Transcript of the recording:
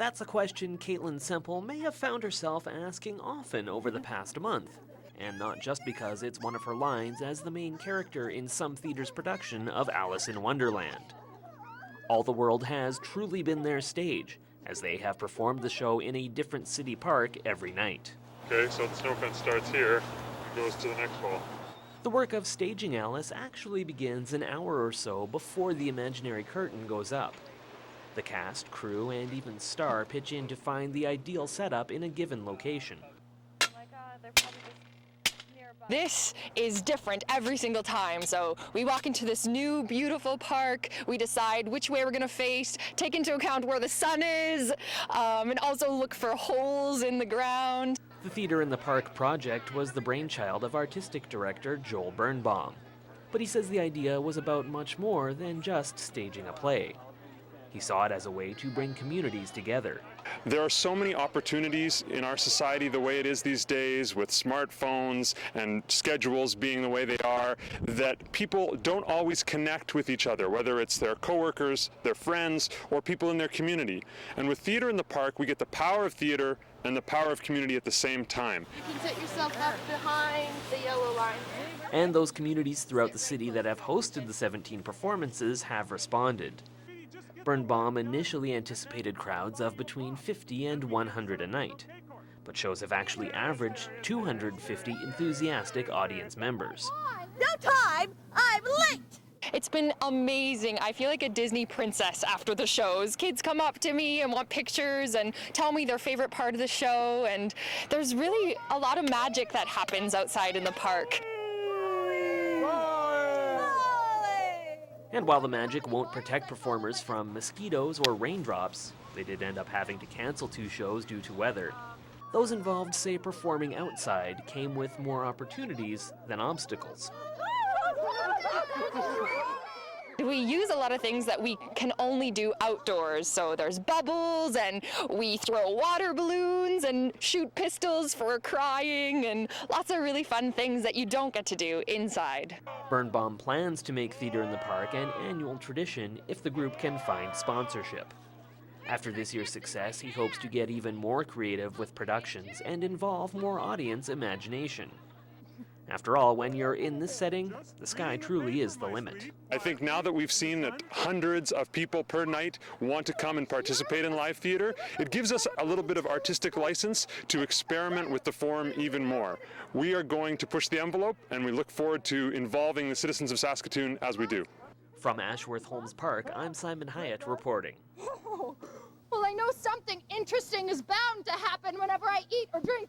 That's a question Caitlin Semple may have found herself asking often over the past month. And not just because it's one of her lines as the main character in some theaters' production of Alice in Wonderland. All the World has truly been their stage, as they have performed the show in a different city park every night. Okay, so the snow fence starts here and goes to the next wall. The work of staging Alice actually begins an hour or so before the imaginary curtain goes up. The cast, crew, and even star pitch in to find the ideal setup in a given location. Oh my God, they're probably just nearby. This is different every single time. So we walk into this new, beautiful park. We decide which way we're going to face, take into account where the sun is, and also look for holes in the ground. The Theater in the Park project was the brainchild of artistic director Joel Birnbaum. But he says the idea was about much more than just staging a play. He saw it as a way to bring communities together. There are so many opportunities in our society the way it is these days, with smartphones and schedules being the way they are, that people don't always connect with each other, whether it's their coworkers, their friends, or people in their community. And with Theater in the Park, we get the power of theater and the power of community at the same time. You can set yourself up behind the yellow line. And those communities throughout the city that have hosted the 17 performances have responded. Birnbaum initially anticipated crowds of between 50 and 100 a night, but shows have actually averaged 250 enthusiastic audience members. No time! I'm late! It's been amazing. I feel like a Disney princess after the shows. Kids come up to me and want pictures and tell me their favorite part of the show, and there's really a lot of magic that happens outside in the park. And while the magic won't protect performers from mosquitoes or raindrops, they did end up having to cancel 2 shows due to weather. Those involved say performing outside came with more opportunities than obstacles. We use a lot of things that we can only do outdoors. So there's bubbles, and we throw water balloons and shoot pistols for crying, and lots of really fun things that you don't get to do inside. Birnbaum plans to make Theater in the Park an annual tradition if the group can find sponsorship. After this year's success, he hopes to get even more creative with productions and involve more audience imagination. After all, when you're in this setting, the sky truly is the limit. I think now that we've seen that hundreds of people per night want to come and participate in live theater, it gives us a little bit of artistic license to experiment with the form even more. We are going to push the envelope, and we look forward to involving the citizens of Saskatoon as we do. From Ashworth Holmes Park, I'm Simon Hyatt reporting. Well, I know something interesting is bound to happen whenever I eat or drink